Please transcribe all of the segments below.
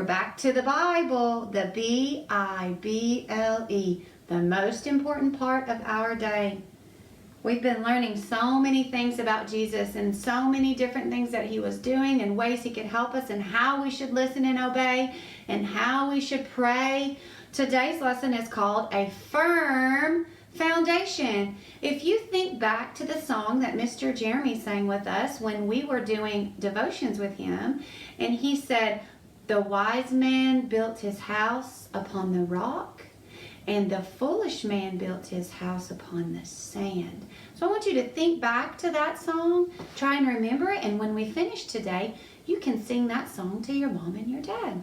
We're back to the Bible, the Bible, the most important part of our day. We've been learning so many things about Jesus and so many different things that he was doing and ways he could help us and how we should listen and obey and how we should pray. Today's lesson is called A Firm Foundation. If you think back to the song that Mr. Jeremy sang with us when we were doing devotions with him, and he said, the wise man built his house upon the rock, and the foolish man built his house upon the sand. So I want you to think back to that song, try and remember it, and when we finish today, you can sing that song to your mom and your dad.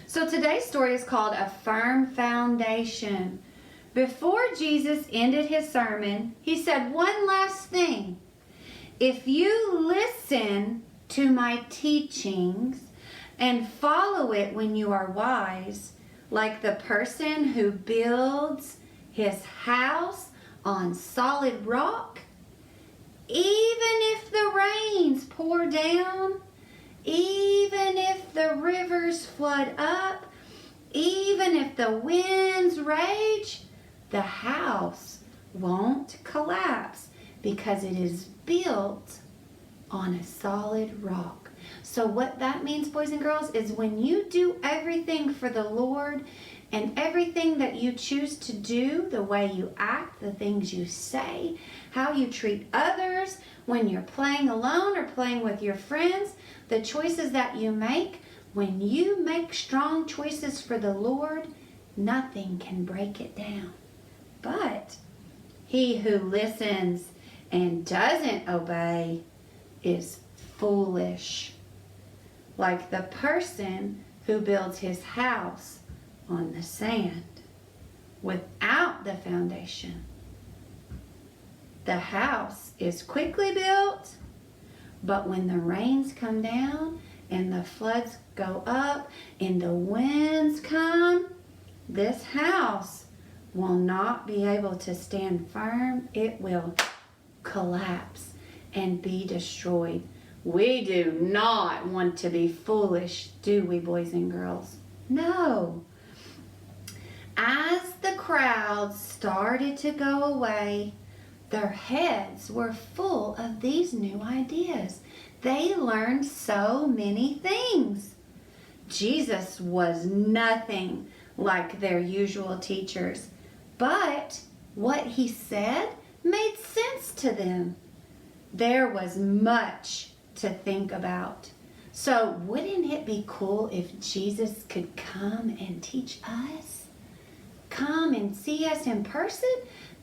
So today's story is called A Firm Foundation. Before Jesus ended his sermon, he said one last thing. If you listen to my teachings and follow it when you are wise, like the person who builds his house on solid rock, even if the rains pour down, even if the rivers flood up, even if the winds rage, the house won't collapse because it is built on a solid rock. So what that means, boys and girls, is when you do everything for the Lord and everything that you choose to do, the way you act, the things you say, how you treat others, when you're playing alone or playing with your friends, the choices that you make, when you make strong choices for the Lord, nothing can break it down. But he who listens and doesn't obey is foolish, like the person who builds his house on the sand without the foundation. The house is quickly built, but when the rains come down and the floods go up and the winds come, this house will not be able to stand firm. It will collapse and be destroyed. We do not want to be foolish, do we, boys and girls? No. As the crowd started to go away, their heads were full of these new ideas. They learned so many things. Jesus was nothing like their usual teachers, but what he said made sense to them. There was much to think about. So wouldn't it be cool if Jesus could come and teach us? Come and see us in person?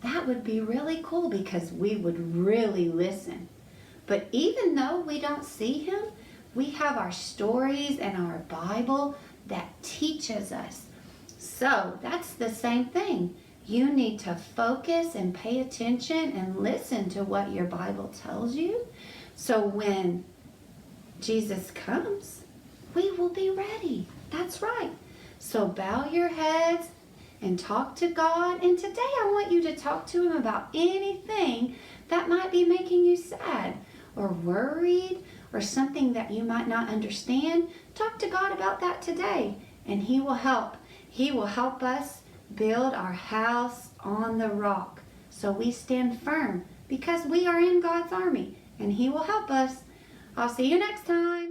That would be really cool because we would really listen. But even though we don't see him, we have our stories and our Bible that teaches us. So that's the same thing. You need to focus and pay attention and listen to what your Bible tells you. So when Jesus comes, we will be ready. That's right. So bow your heads and talk to God. And today I want you to talk to him about anything that might be making you sad or worried or something that you might not understand. Talk to God about that today, and he will help. He will help us build our house on the rock so we stand firm because we are in God's army, and he will help us. I'll see you next time.